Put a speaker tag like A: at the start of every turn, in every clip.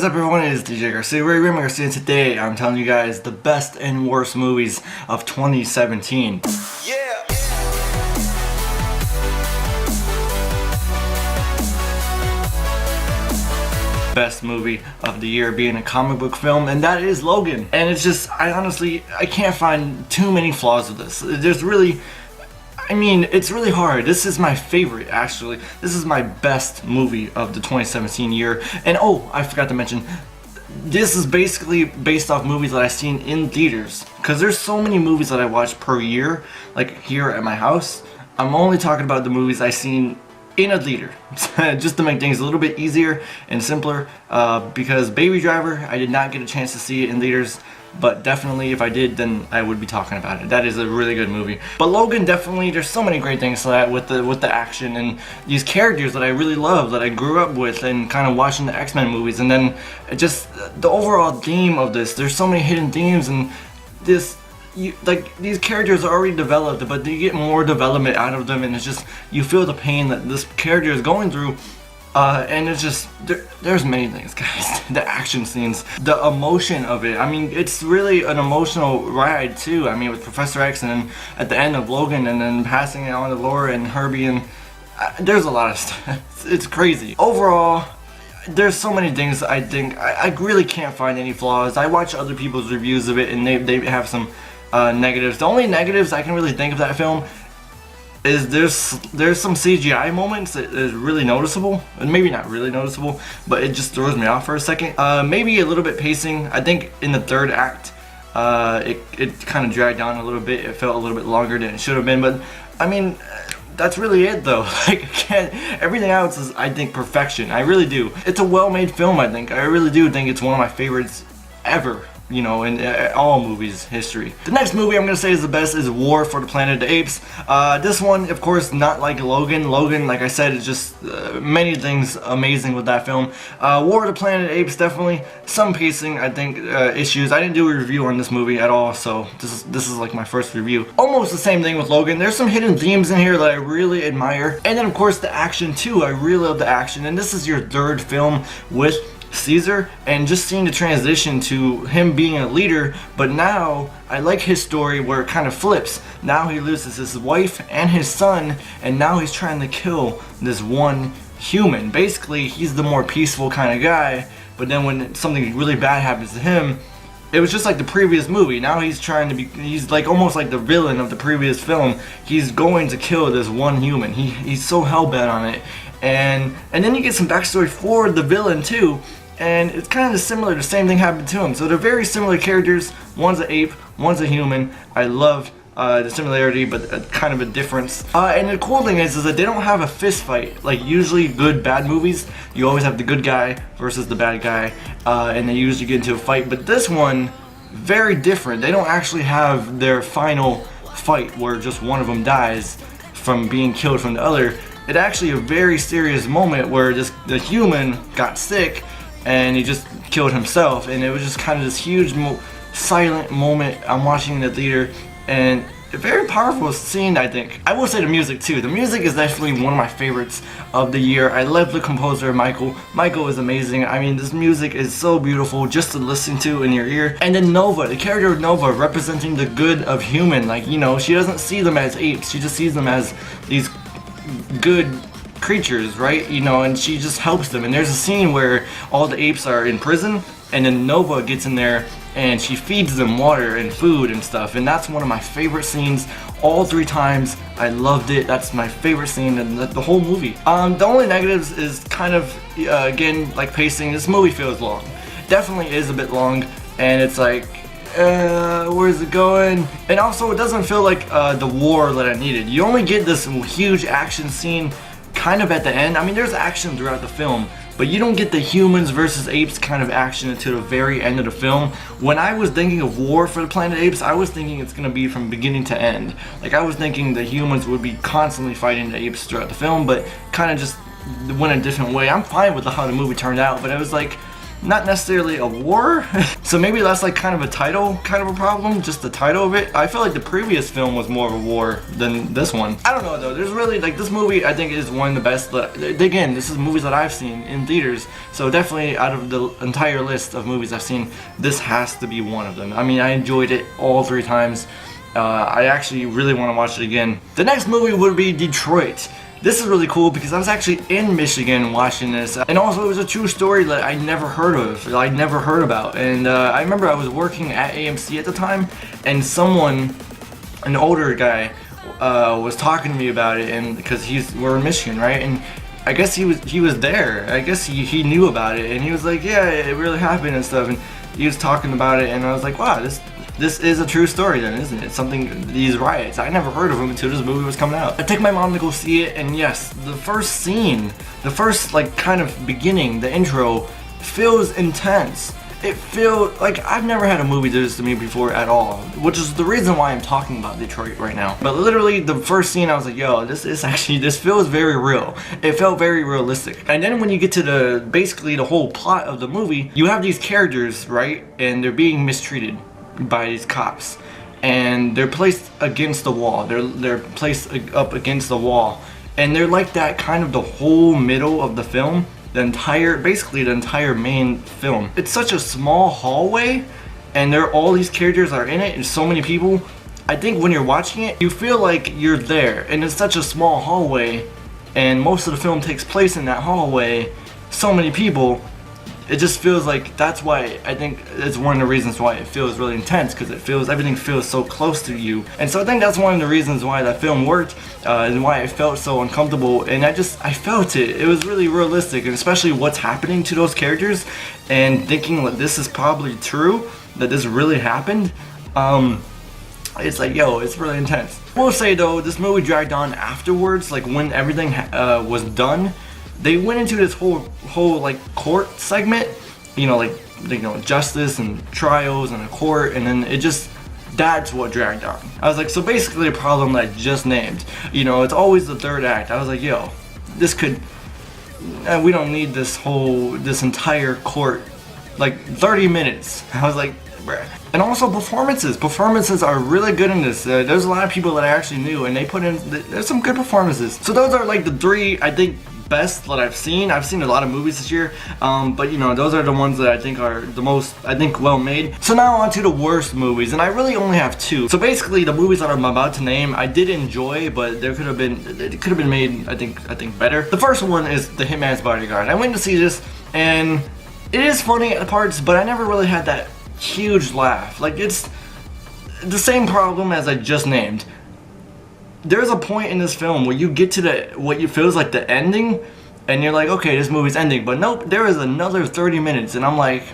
A: is up, everyone? It is DJ Garcia, Garcia, and today I'm telling you guys the best and worst movies of 2017. Yeah! Best movie of the year being a comic book film, and that is Logan. And it's just, I can't find too many flaws with this. It's really hard. This is my favorite, actually. This is my best movie of the 2017 year. And oh, I forgot to mention, this is basically based off movies that I've seen in theaters. Because there's so many movies that I watch per year, like here at my house. I'm only talking about the movies I've seen in a theater, just to make things a little bit easier and simpler, because Baby Driver, I did not get a chance to see it in theaters, but definitely if I did, then I would be talking about it. That is a really good movie. But Logan, definitely, there's so many great things to that with the action and these characters that I really love, that I grew up with and kind of watching the X-Men movies, and then just the overall theme of this. There's so many hidden themes, and these characters are already developed, but you get more development out of them, and it's just, you feel the pain that this character is going through, and it's just, there's many things, guys. The action scenes, the emotion of it, it's really an emotional ride too. With Professor X, and then at the end of Logan, and then passing it on to Laura and Herbie, and there's a lot of stuff. It's crazy. Overall, there's so many things I think, I really can't find any flaws. I watch other people's reviews of it, and they have some negatives. The only negatives I can really think of that film is there's some CGI moments that is really noticeable, and maybe not really noticeable, but it just throws me off for a second. Maybe a little bit pacing. I think in the third act, it kind of dragged on a little bit. It felt a little bit longer than it should have been, but that's really it though. Everything else is, I think, perfection. I really do. It's a well-made film, I think. I really do think it's one of my favorites ever, in all movies history. The next movie I'm gonna say is the best is War for the Planet of the Apes. This one, of course, not like Logan. Logan, like I said, is just many things amazing with that film. War of the Planet of the Apes, definitely some pacing, I think, issues. I didn't do a review on this movie at all, so this is like my first review. Almost the same thing with Logan. There's some hidden themes in here that I really admire, and then of course the action too. I really love the action, and this is your third film with Caesar, and just seeing the transition to him being a leader, but now I like his story where it kind of flips. Now he loses his wife and his son, and now he's trying to kill this one human. Basically, he's the more peaceful kind of guy, but then when something really bad happens to him, it was just like the previous movie. Now he's trying to be, he's like almost like the villain of the previous film. He's going to kill this one human. He's so hell-bent on it. And then you get some backstory for the villain too, and it's kind of similar. The same thing happened to him. So they're very similar characters. One's an ape, one's a human. I love the similarity, but kind of a difference. And the cool thing is that they don't have a fist fight. Like usually good bad movies, you always have the good guy versus the bad guy, and they usually get into a fight. But this one, very different. They don't actually have their final fight where just one of them dies from being killed from the other. It's actually a very serious moment where the human got sick, and he just killed himself, and it was just kind of this huge silent moment. I'm watching in the theater, and a very powerful scene, I think. I will say the music too. The music is definitely one of my favorites of the year. I love the composer, Michael. Michael is amazing. This music is so beautiful just to listen to in your ear. And then Nova, the character of Nova, representing the good of human. She doesn't see them as apes. She just sees them as these good creatures, right? And she just helps them. And there's a scene where all the apes are in prison, and then Nova gets in there and she feeds them water and food and stuff, and that's one of my favorite scenes. All 3 times I loved it. That's my favorite scene in the whole movie. The only negatives is kind of again, like pacing. This movie feels long. Definitely is a bit long, and it's like, where's it going? And also it doesn't feel like the war that I needed. You only get this huge action scene kind of at the end. There's action throughout the film, but you don't get the humans versus apes kind of action until the very end of the film. When I was thinking of War for the Planet of the Apes, I was thinking it's gonna be from beginning to end. I was thinking the humans would be constantly fighting the apes throughout the film, but kind of just went a different way. I'm fine with how the movie turned out, but it was like, not necessarily a war. So maybe that's like kind of a title, kind of a problem, just the title of it. I feel like the previous film was more of a war than this one. I don't know though, there's really, like, this movie I think is one of the best. Again, this is movies that I've seen in theaters, so definitely out of the entire list of movies I've seen, this has to be one of them. I mean, I enjoyed it all 3 times. I actually really want to watch it again. The next movie would be Detroit. This is really cool because I was actually in Michigan watching this, and also it was a true story that I never heard of, that I never heard about. And I remember I was working at AMC at the time, and someone, an older guy, was talking to me about it, and because we're in Michigan, right? And I guess he was there. I guess he knew about it, and he was like, yeah, it really happened and stuff. And he was talking about it, and I was like, wow, this is a true story then, isn't it? Something, these riots. I never heard of them until this movie was coming out. I took my mom to go see it, and yes, the first scene, the first like kind of beginning, the intro, feels intense. It feels like I've never had a movie do this to me before at all, which is the reason why I'm talking about Detroit right now. But literally the first scene, I was like, yo, this feels very real. It felt very realistic. And then when you get to basically the whole plot of the movie, you have these characters, right? And they're being mistreated by these cops, and they're placed against the wall. They're placed up against the wall, and they're like that kind of the whole middle of the film, basically the entire main film. It's such a small hallway, and all these characters are in it, and so many people. I think when you're watching it, you feel like you're there, and it's such a small hallway, and most of the film takes place in that hallway. So many people. It just feels like, that's why I think it's one of the reasons why it feels really intense, because everything feels so close to you. And so I think that's one of the reasons why that film worked, and why it felt so uncomfortable. And I felt it. It was really realistic, and especially what's happening to those characters, and thinking that this is probably true, that this really happened. It's like, yo, it's really intense. I will say though, this movie dragged on afterwards, like when everything was done. They went into this whole like court segment, justice and trials and a court, and then that's what dragged on. I was like, so basically the problem that I just named, it's always the third act. I was like, yo, we don't need this entire court, like 30 minutes. I was like, bruh. And also performances are really good in this. There's a lot of people that I actually knew, and there's some good performances. So those are like the 3, I think, best that I've seen. I've seen a lot of movies this year, but those are the ones that I think are the most, well made. So now on to the worst movies, and I really only have 2. So basically the movies that I'm about to name, I did enjoy, but it could have been made, I think better. The first one is The Hitman's Bodyguard. I went to see this, and it is funny at parts, but I never really had that huge laugh. Like, it's the same problem as I just named. There's a point in this film where you get to what feels like the ending, and you're like, okay, this movie's ending, but nope, there is another 30 minutes, and I'm like,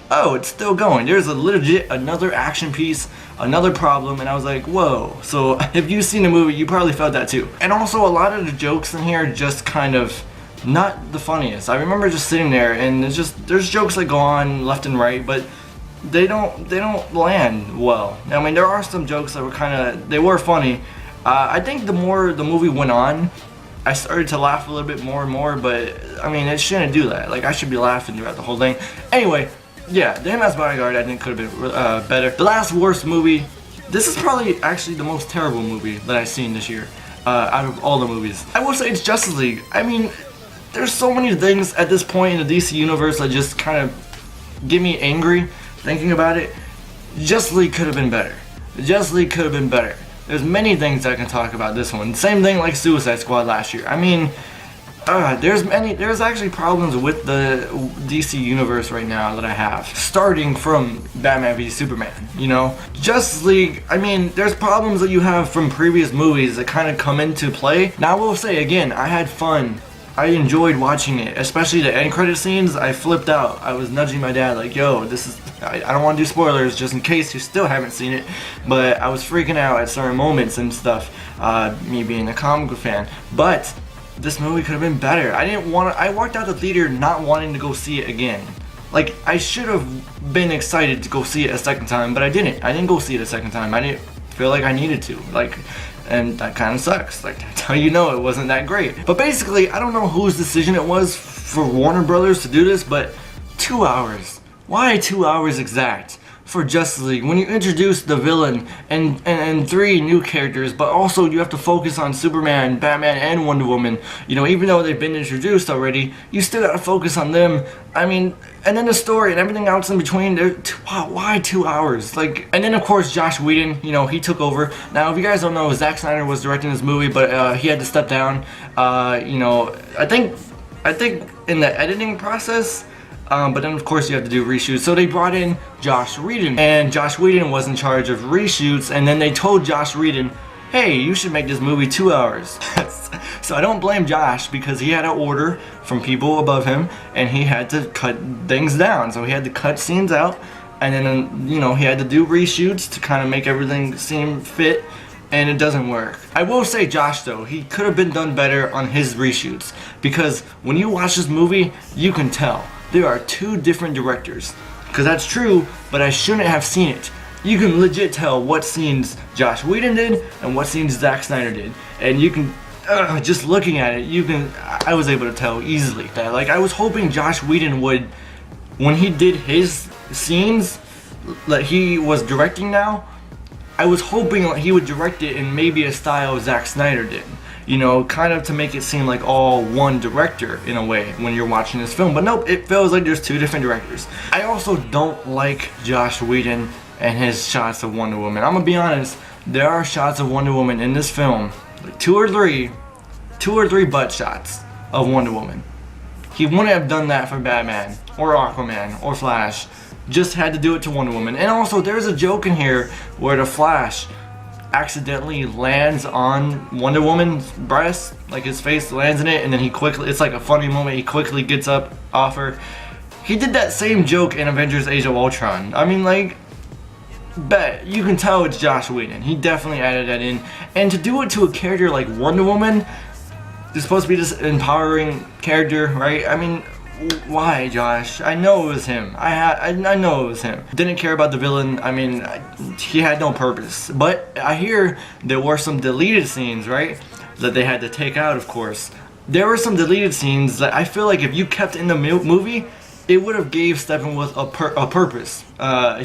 A: oh, it's still going. There's another action piece, another problem, and I was like, whoa. So if you've seen the movie, you probably felt that too. And also a lot of the jokes in here just kind of not the funniest. I remember just sitting there, and there's jokes that go on left and right, but they don't land well. I mean, there are some jokes that were funny. I think the more the movie went on, I started to laugh a little bit more and more, but I mean, it shouldn't do that. Like, I should be laughing throughout the whole thing. Anyway, yeah, The Hitman's Bodyguard I think could have been better. The last worst movie, this is probably actually the most terrible movie that I've seen this year, out of all the movies. I will say it's Justice League. I mean, there's so many things at this point in the DC universe that just kind of get me angry thinking about it. Justice League could have been better. Justice League could have been better. There's many things I can talk about this one. Same thing like Suicide Squad last year. I mean, there's actually problems with the DC universe right now that I have. Starting from Batman v Superman, Justice League, I mean, there's problems that you have from previous movies that kind of come into play. Now I will say again, I had fun. I enjoyed watching it, especially the end credit scenes. I flipped out. I was nudging my dad like, yo, I don't want to do spoilers just in case you still haven't seen it, but I was freaking out at certain moments and stuff, me being a comic book fan. But this movie could have been better. I walked out the theater not wanting to go see it again. Like, I should have been excited to go see it a second time, but I didn't. I didn't go see it a second time. I didn't feel like I needed to. And that kind of sucks. Like, that's how you know it wasn't that great. But basically, I don't know whose decision it was for Warner Brothers to do this, but 2 hours. Why 2 hours exact for Justice League when you introduce the villain and 3 new characters, but also you have to focus on Superman, Batman, and Wonder Woman? You know, even though they've been introduced already, you still gotta focus on them. I mean, and then the story and everything else in between. Why 2 hours? Like, and then of course Josh Whedon, you know, he took over. Now, if you guys don't know, Zack Snyder was directing this movie, but he had to step down. You know, I think in the editing process. But then of course you have to do reshoots. So they brought in Josh Whedon, and Josh Whedon was in charge of reshoots, and then they told Josh Whedon, hey, you should make this movie 2 hours. So I don't blame Josh, because he had an order from people above him, and he had to cut things down. So he had to cut scenes out, and then, you know, he had to do reshoots to kind of make everything seem fit, and it doesn't work. I will say Josh though, he could have been done better on his reshoots, because when you watch this movie, you can tell there are 2 different directors. Because that's true, but I shouldn't have seen it. You can legit tell what scenes Josh Whedon did and what scenes Zack Snyder did. And you can, just looking at it, I was able to tell easily that, like, I was hoping Josh Whedon would, when he did his scenes that he was directing now, I was hoping like he would direct it in maybe a style Zack Snyder did. You know, kind of to make it seem like all one director in a way when you're watching this film. But nope, it feels like there's 2 different directors. I also don't like Josh Whedon and his shots of Wonder Woman. I'm gonna be honest, there are shots of Wonder Woman in this film, like 2 or 3 butt shots of Wonder Woman. He wouldn't have done that for Batman or Aquaman or Flash. Just had to do it to Wonder Woman. And also, there's a joke in here where the Flash accidentally lands on Wonder Woman's breast, like his face lands in it, and then he quickly, it's like a funny moment, he quickly gets up off her. He did that same joke in Avengers Age of Ultron. I mean, like, bet you can tell it's Josh Whedon. He definitely added that in. And to do it to a character like Wonder Woman, it's supposed to be this empowering character, right? I mean, why, Josh? I know it was him. I know it was him. Didn't care about the villain. I mean, he had no purpose. But I hear there were some deleted scenes, right? That they had to take out, of course. There were some deleted scenes that I feel like if you kept in the movie, it would have gave Steppenwolf a purpose.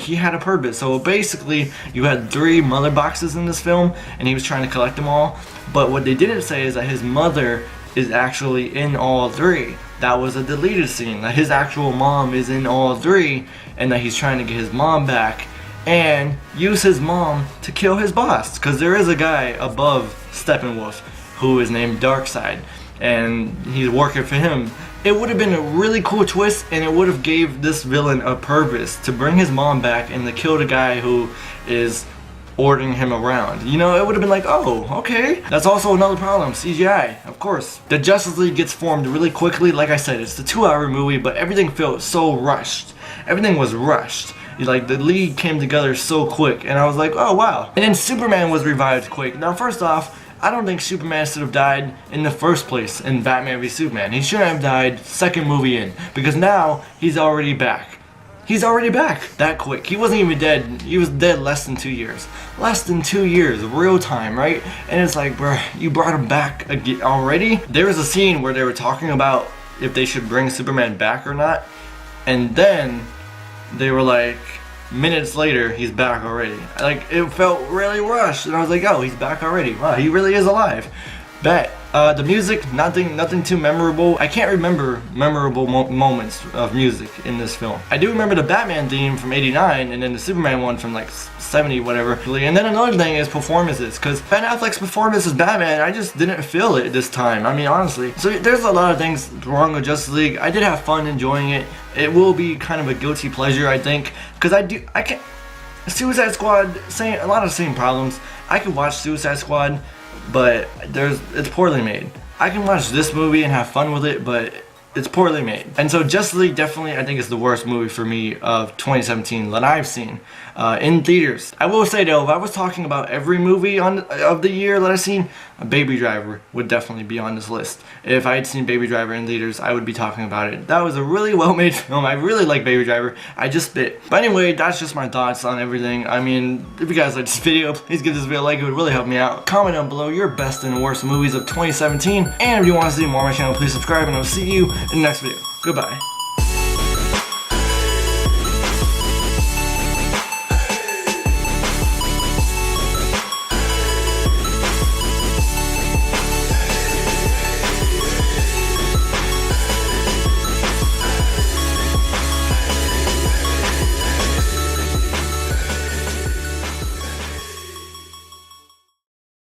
A: He had a purpose. So basically, you had 3 mother boxes in this film, and he was trying to collect them all. But what they didn't say is that his mother is actually in all 3. That was a deleted scene, that his actual mom is in all 3, and that he's trying to get his mom back and use his mom to kill his boss. Because there is a guy above Steppenwolf who is named Darkseid, and he's working for him. It would have been a really cool twist, and it would have gave this villain a purpose to bring his mom back and to kill the guy who is ordering him around. You know, it would have been like, oh, okay. That's also another problem, CGI, of course. The Justice League gets formed really quickly. Like I said, it's a 2-hour movie, but everything felt so rushed. Everything was rushed. Like, the league came together so quick, and I was like, oh, wow. And then Superman was revived quick. Now, first off, I don't think Superman should have died in the first place in Batman v Superman. He shouldn't have died 2nd movie in, because now he's already back. He's already back that quick. He wasn't even dead. He was dead less than 2 years. Less than 2 years, real time, right? And it's like, bruh, you brought him back again already? There was a scene where they were talking about if they should bring Superman back or not. And then they were like, minutes later, he's back already. Like, it felt really rushed. And I was like, oh, he's back already. Wow, he really is alive. Bet. The music, nothing too memorable. I can't remember memorable moments of music in this film. I do remember the Batman theme from '89, and then the Superman one from like 70, whatever. And then another thing is performances, because Ben Affleck's performance as Batman, I just didn't feel it this time. I mean, honestly. So there's a lot of things wrong with Justice League. I did have fun enjoying it. It will be kind of a guilty pleasure, I think, because I can't. Suicide Squad, a lot of the same problems. I could watch Suicide Squad, but it's poorly made. I can watch this movie and have fun with it, but it's poorly made. And so Justice League definitely, I think, is the worst movie for me of 2017 that I've seen in theaters. I will say though, if I was talking about every movie of the year that I've seen, Baby Driver would definitely be on this list. If I had seen Baby Driver in theaters, I would be talking about it. That was a really well-made film. I really like Baby Driver. I just spit. But anyway, that's just my thoughts on everything. I mean, if you guys like this video, please give this video a like. It would really help me out. Comment down below your best and worst movies of 2017. And if you want to see more on my channel, please subscribe, and I'll see you in the next video. Goodbye.